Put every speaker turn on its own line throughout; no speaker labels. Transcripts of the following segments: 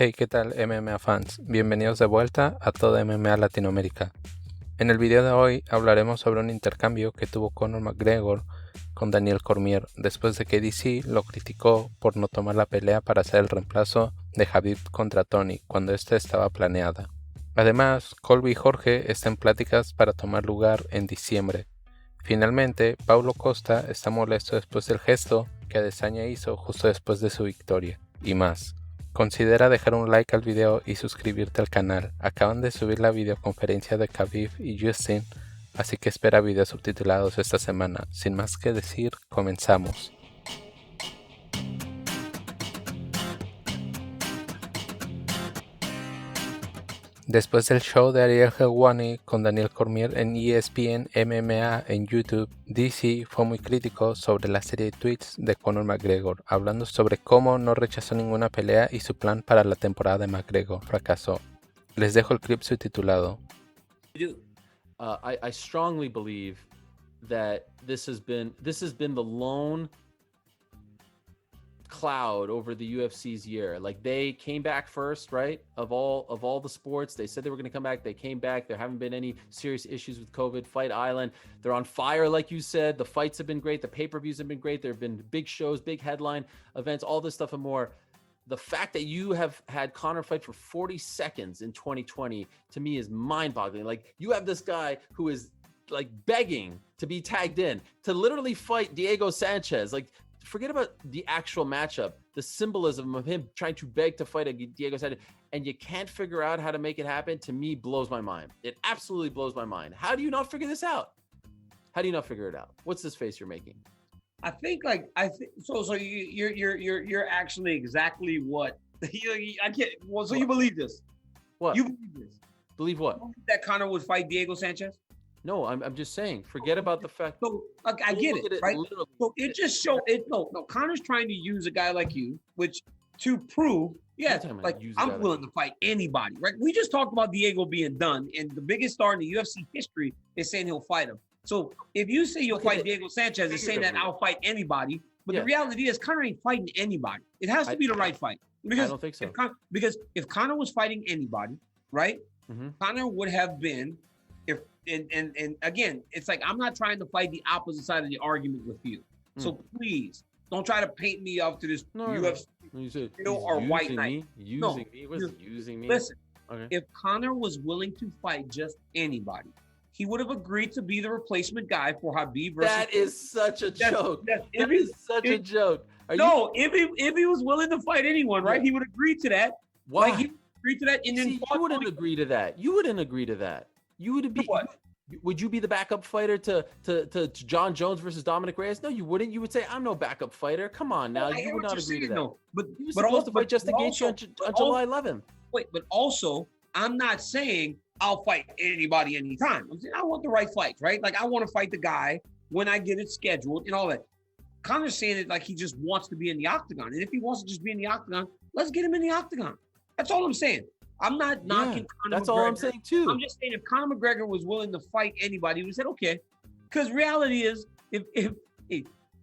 Hey, ¿qué tal MMA fans? Bienvenidos de vuelta a Todo MMA Latinoamérica. En el video de hoy hablaremos sobre un intercambio que tuvo Conor Mcgregor con Daniel Cormier después de que DC lo criticó por no tomar la pelea para hacer el reemplazo de Khabib contra Tony cuando esta estaba planeada. Además, Colby y Jorge están en pláticas para tomar lugar en diciembre. Finalmente, Paulo Costa está molesto después del gesto que Adesanya hizo justo después de su victoria, y más. Considera dejar un like al video y suscribirte al canal. Acaban de subir la videoconferencia de Khabib y Justin, así que espera videos subtitulados esta semana. Sin más que decir, comenzamos. Después del show de Ariel Helwani con Daniel Cormier en ESPN MMA en YouTube, DC fue muy crítico sobre la serie de tweets de Conor McGregor, hablando sobre cómo no rechazó ninguna pelea y su plan para la temporada de McGregor fracasó. Les dejo el clip subtitulado.
I strongly believe that this has been the lone cloud over the UFC's year. Like, they came back first, right? Of all the sports, they said they were going to come back. They came back. There haven't been any serious issues with COVID. Fight Island, they're on fire, like you said. The fights have been great. The pay-per-views have been great. There have been big shows, big headline events, all this stuff and more. The fact that you have had Conor fight for 40 seconds in 2020 to me is mind-boggling. Like, you have this guy who is like begging to be tagged in to literally fight Diego Sanchez. Like, forget about the actual matchup, the symbolism of him trying to beg to fight a Diego Sanchez, and you can't figure out how to make it happen, to me blows my mind. It absolutely blows my mind. How do you not figure this out? How do you not figure it out? What's this face you're making?
I think so. You're actually exactly what I can't. Well, so you believe this?
What?
You believe this?
Believe what?
That Conor would fight Diego Sanchez?
No, I'm just saying. Forget about the fact.
So I get it, right? So it just showed it. No. Connor's trying to use a guy like you, which to prove, yeah, like I'm willing to fight anybody, right? We just talked about Diego being done, and the biggest star in the UFC history is saying he'll fight him. So if you say you'll fight Diego Sanchez, it's saying that I'll fight anybody. But the reality is Conor ain't fighting anybody. It has to be the right fight. Because
I don't think so.
If Conor was fighting anybody, right? Conor would have been, and again, it's like, I'm not trying to fight the opposite side of the argument with you. So please don't try to paint me up to this UFC or white knight.
Using me.
Listen, if Conor was willing to fight just anybody, he would have agreed to be the replacement guy for Khabib versus.
That is such a joke. That is such a joke.
If he was willing to fight anyone, right, he would agree to that.
Why?
Like, he would agree to that, and then
you wouldn't agree to that. You wouldn't agree to that. You would be.
What?
Would you be the backup fighter to John Jones versus Dominic Reyes? No, you wouldn't. You would say, "I'm no backup fighter." Come on now, you would not agree to that.
No. But
you were supposed to fight Justin Gaethje on July 11th.
Wait, but also, I'm not saying I'll fight anybody anytime. I'm saying I want the right fights, right? Like, I want to fight the guy when I get it scheduled and all that. Conor's saying it like he just wants to be in the octagon. And if he wants to just be in the octagon, let's get him in the octagon. That's all I'm saying. I'm not knocking Conor
That's
McGregor.
all I'm saying too.
I'm just saying, if Conor McGregor was willing to fight anybody, he would have said, okay. Because reality is, if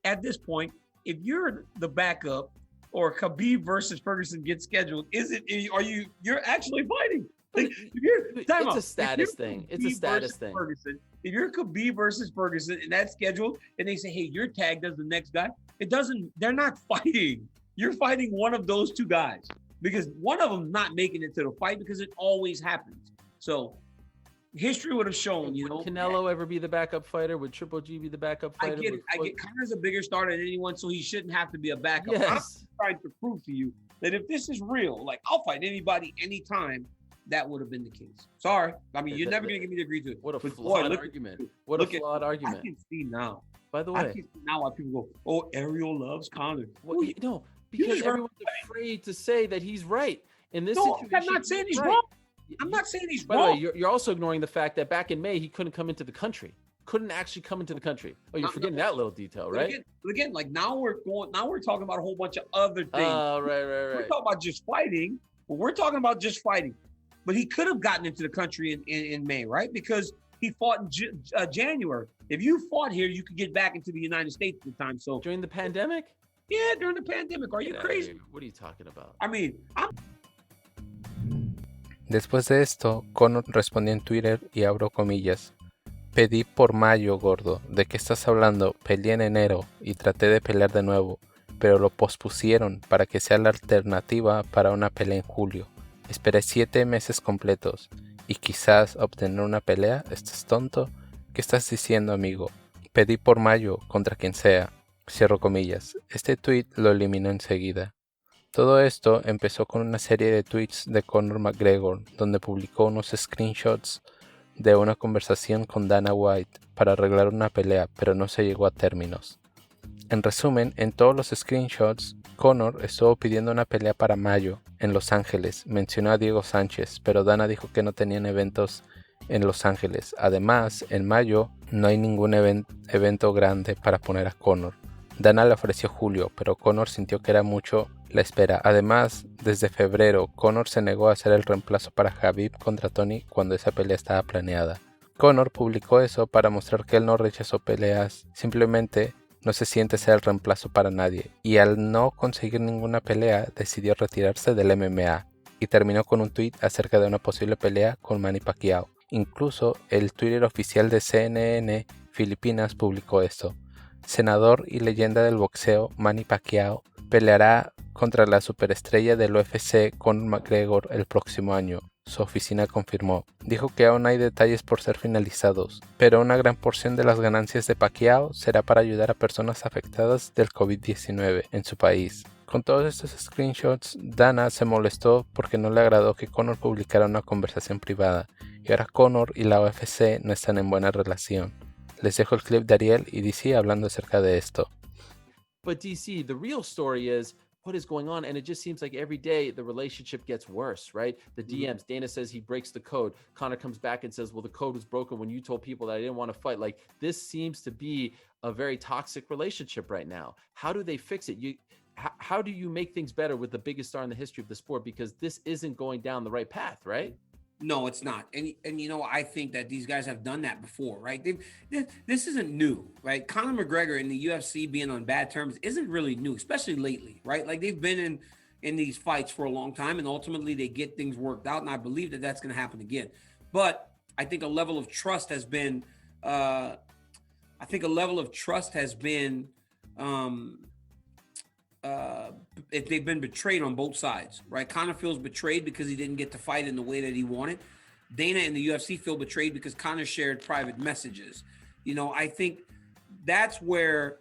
at this point, if you're the backup or Khabib versus Ferguson gets scheduled, you're actually fighting? Like,
it's a status thing. It's a status thing.
Ferguson, if you're Khabib versus Ferguson and that's scheduled, and they say, hey, you're tagged as the next guy, they're not fighting. You're fighting one of those two guys, because one of them not making it to the fight, because it always happens. So history would have shown,
Would Canelo ever be the backup fighter? Would Triple G be the backup fighter?
I get it. Conor's a bigger star than anyone, so he shouldn't have to be a backup.
Yes.
I'm trying to prove to you that if this is real, like, I'll fight anybody anytime, that would have been the case. Sorry. I mean, you're never going to get me to agree to it.
What a flawed argument. What a flawed argument.
I can see now.
By the way.
I can see now why people go, oh, Ariel loves Conor.
No, because everyone's afraid to say that he's right. In this situation,
I'm not saying he's wrong. I'm not saying he's wrong.
By the way, you're also ignoring the fact that back in May, he couldn't come into the country. Couldn't actually come into the country. Oh, you're forgetting that little detail, right?
But again, like, now we're talking about a whole bunch of other things.
Right.
We're talking about just fighting, but we're talking about just fighting. But he could have gotten into the country in May, right? Because he fought in January. If you fought here, you could get back into the United States at the time. So
during the pandemic?
Yeah, during the pandemic. Are you crazy?
What are you talking about?
I mean,
Después de esto, Conor respondió en Twitter y abro comillas: pedí por mayo, gordo, ¿de qué estás hablando? Peleé en enero y traté de pelear de nuevo, pero lo pospusieron para que sea la alternativa para una pelea en julio. Esperé 7 meses completos y quizás obtener una pelea. ¿Estás tonto? ¿Qué estás diciendo, amigo? Pedí por mayo contra quien sea. Cierro comillas. Este tweet lo eliminó enseguida. Todo esto empezó con una serie de tweets de Conor McGregor, donde publicó unos screenshots de una conversación con Dana White para arreglar una pelea, pero no se llegó a términos. En resumen, en todos los screenshots, Conor estuvo pidiendo una pelea para mayo en Los Ángeles. Mencionó a Diego Sánchez, pero Dana dijo que no tenían eventos en Los Ángeles. Además, en mayo no hay ningún evento grande para poner a Conor. Dana le ofreció julio, pero Conor sintió que era mucho la espera. Además, desde febrero, Conor se negó a hacer el reemplazo para Khabib contra Tony cuando esa pelea estaba planeada. Conor publicó eso para mostrar que él no rechazó peleas, simplemente no se siente ser el reemplazo para nadie, y al no conseguir ninguna pelea decidió retirarse del MMA, y terminó con un tweet acerca de una posible pelea con Manny Pacquiao. Incluso el Twitter oficial de CNN Filipinas publicó esto: senador y leyenda del boxeo Manny Pacquiao peleará contra la superestrella del UFC Conor McGregor el próximo año. Su oficina confirmó. Dijo que aún hay detalles por ser finalizados, pero una gran porción de las ganancias de Pacquiao será para ayudar a personas afectadas del COVID-19 en su país. Con todos estos screenshots, Dana se molestó porque no le agradó que Conor publicara una conversación privada, y ahora Conor y la UFC no están en buena relación. Les dejo el clip de Ariel y DC hablando acerca de esto.
But DC, the real story is what is going on, and it just seems like every day the relationship gets worse, right? The DMs, Dana says he breaks the code. Conor comes back and says, well, the code was broken when you told people that I didn't want to fight. Like, this seems to be a very toxic relationship right now. How do they fix it? How do you make things better with the biggest star in the history of the sport? Because this isn't going down the right path, right?
No, it's not. And you know, I think that these guys have done that before, right? This isn't new, right? Conor McGregor in the UFC being on bad terms isn't really new, especially lately, right? Like, they've been in these fights for a long time, and ultimately they get things worked out, and I believe that that's going to happen again. But I think a level of trust has been if they've been betrayed on both sides, right? Conor feels betrayed because he didn't get to fight in the way that he wanted. Dana and the UFC feel betrayed because Conor shared private messages. You know, I think that's where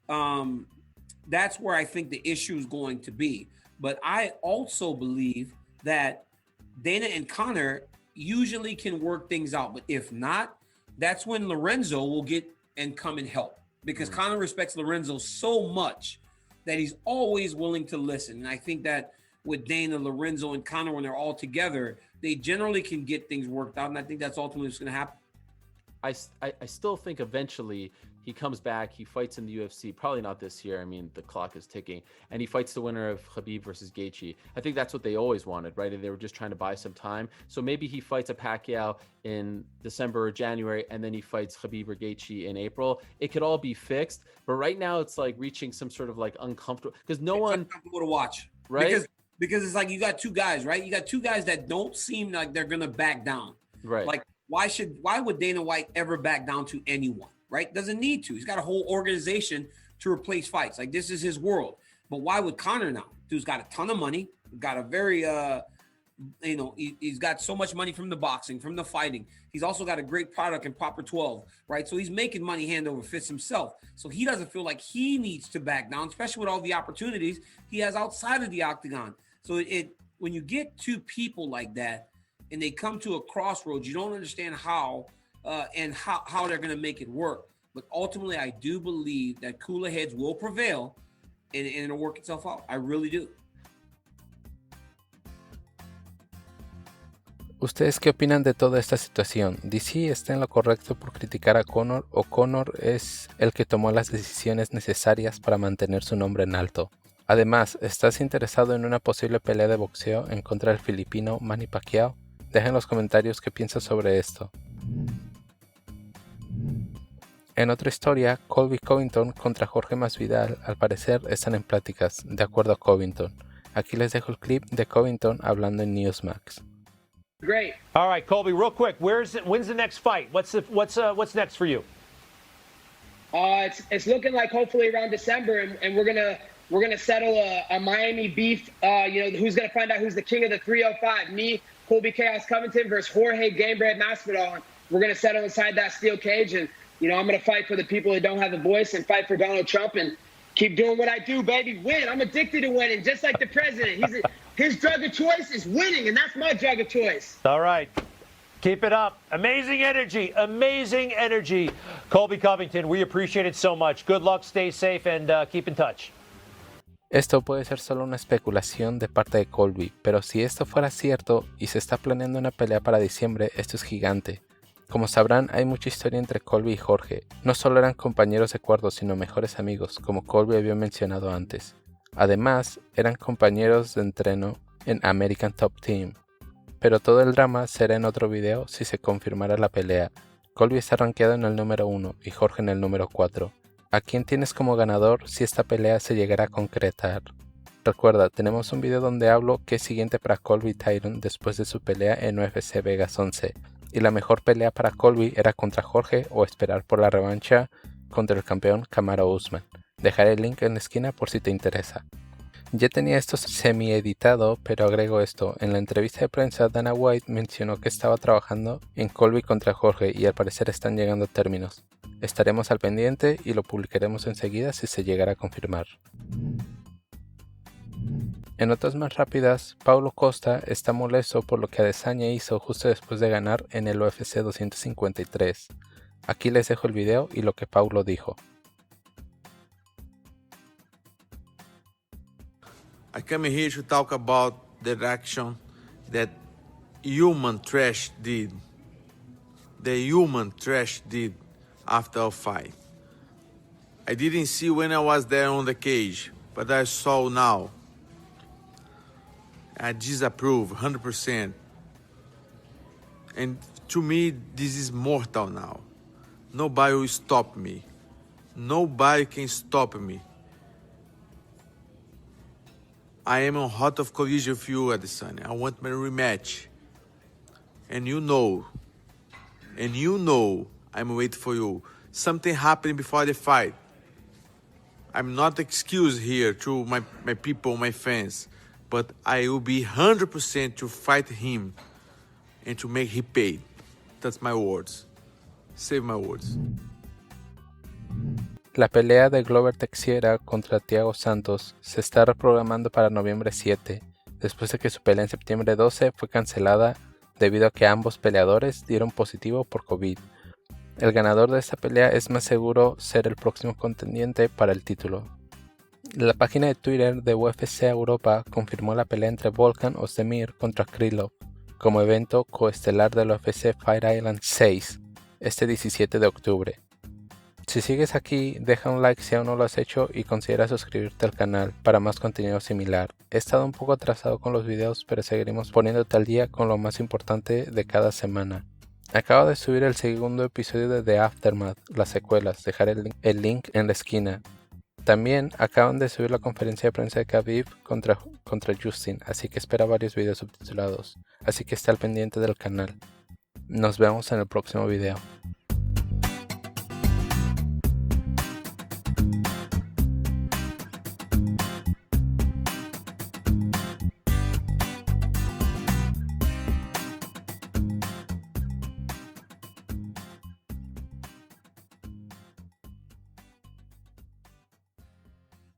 I think the issue is going to be. But I also believe that Dana and Conor usually can work things out. But if not, that's when Lorenzo will get and come and help, because Conor respects Lorenzo so much that he's always willing to listen. And I think that with Dana, Lorenzo, and Conor, when they're all together, they generally can get things worked out. And I think that's ultimately what's going to happen.
I still think eventually he comes back, he fights in the UFC, probably not this year. I mean, the clock is ticking, and he fights the winner of Khabib versus Gaethje. I think that's what they always wanted, right? And they were just trying to buy some time. So maybe he fights a Pacquiao in December or January, and then he fights Khabib or Gaethje in April. It could all be fixed, but right now it's like reaching some sort of like uncomfortable, because it's
uncomfortable to watch,
right?
Because it's like you got two guys, right? You got two guys that don't seem like they're gonna back down,
right?
Like, why would Dana White ever back down to anyone, right? Doesn't need to. He's got a whole organization to replace fights. Like, this is his world. But why would Conor now? Dude's got a ton of money, got a very, he's got so much money from the boxing, from the fighting. He's also got a great product in Proper 12, right? So he's making money hand over fist himself. So he doesn't feel like he needs to back down, especially with all the opportunities he has outside of the octagon. So when you get two people like that, and they come to a crossroads, you don't understand how they're going to make it work. But ultimately, I do believe that cooler heads will prevail, and it'll work itself out. I really do.
¿Ustedes qué opinan de toda esta situación? ¿DC está en lo correcto por criticar a Conor, o Conor es el que tomó las decisiones necesarias para mantener su nombre en alto? Además, ¿estás interesado en una posible pelea de boxeo en contra del filipino Manny Pacquiao? Deja en los comentarios qué piensas sobre esto. En otra historia, Colby y Covington contra Jorge Masvidal al parecer están en pláticas, de acuerdo a Covington. Aquí les dejo el clip de Covington hablando en Newsmax.
Great.
All right, Colby, real quick, when's the next fight? What's next for you?
It's looking like hopefully around December, and we're gonna settle a Miami beef. Who's gonna find out who's the king of the 305? Me, Colby Chaos Covington versus Jorge Gamebred Masvidal. And we're gonna settle inside that steel cage, and I'm gonna fight for the people that don't have a voice and fight for Donald Trump and keep doing what I do, baby. Win. I'm addicted to winning, just like the president. His drug of choice is winning, and that's my drug of choice.
All right. Keep it up. Amazing energy. Amazing energy. Colby Covington, we appreciate it so much. Good luck, stay safe, and keep in touch.
Esto puede ser solo una especulación de parte de Colby, pero si esto fuera cierto y se está planeando una pelea para diciembre, esto es gigante. Como sabrán, hay mucha historia entre Colby y Jorge. No solo eran compañeros de cuarto, sino mejores amigos, como Colby había mencionado antes. Además, eran compañeros de entreno en American Top Team. Pero todo el drama será en otro video si se confirmara la pelea. Colby está rankeado en el número 1 y Jorge en el número 4. ¿A quién tienes como ganador si esta pelea se llegara a concretar? Recuerda, tenemos un video donde hablo qué es siguiente para Colby Tyron después de su pelea en UFC Vegas 11. Y la mejor pelea para Colby era contra Jorge o esperar por la revancha contra el campeón Kamaru Usman. Dejaré el link en la esquina por si te interesa. Ya tenía esto semi-editado, pero agrego esto. En la entrevista de prensa, Dana White mencionó que estaba trabajando en Colby contra Jorge y al parecer están llegando a términos. Estaremos al pendiente y lo publicaremos enseguida si se llegara a confirmar. En notas más rápidas, Paulo Costa está molesto por lo que Adesanya hizo justo después de ganar en el UFC 253. Aquí les dejo el video y lo que Paulo dijo.
I come here to talk about the action that human trash did. The human trash did after a fight. I didn't see when I was there on the cage, but I saw now. I disapprove 100%. And to me, this is mortal now. Nobody will stop me. Nobody can stop me. I am on hot of collision with you, Adesanya. I want my rematch. And you know I'm waiting for you. Something happened before the fight. I'm not excused here to my people, my fans, but I will be 100% to fight him and to make him pay. That's my words. Save my words.
La pelea de Glover Teixeira contra Thiago Santos se está reprogramando para noviembre 7, después de que su pelea en septiembre 12 fue cancelada debido a que ambos peleadores dieron positivo por COVID. El ganador de esta pelea es más seguro ser el próximo contendiente para el título. La página de Twitter de UFC Europa confirmó la pelea entre Volkan Ozdemir contra Krylov como evento coestelar del UFC Fight Island 6 este 17 de octubre. Si sigues aquí, deja un like si aún no lo has hecho y considera suscribirte al canal para más contenido similar. He estado un poco atrasado con los videos, pero seguiremos poniéndote al día con lo más importante de cada semana. Acabo de subir el segundo episodio de The Aftermath, las secuelas, dejaré el link en la esquina. También acaban de subir la conferencia de prensa de Khabib contra Justin, así que espera varios videos subtitulados, así que está al pendiente del canal. Nos vemos en el próximo video.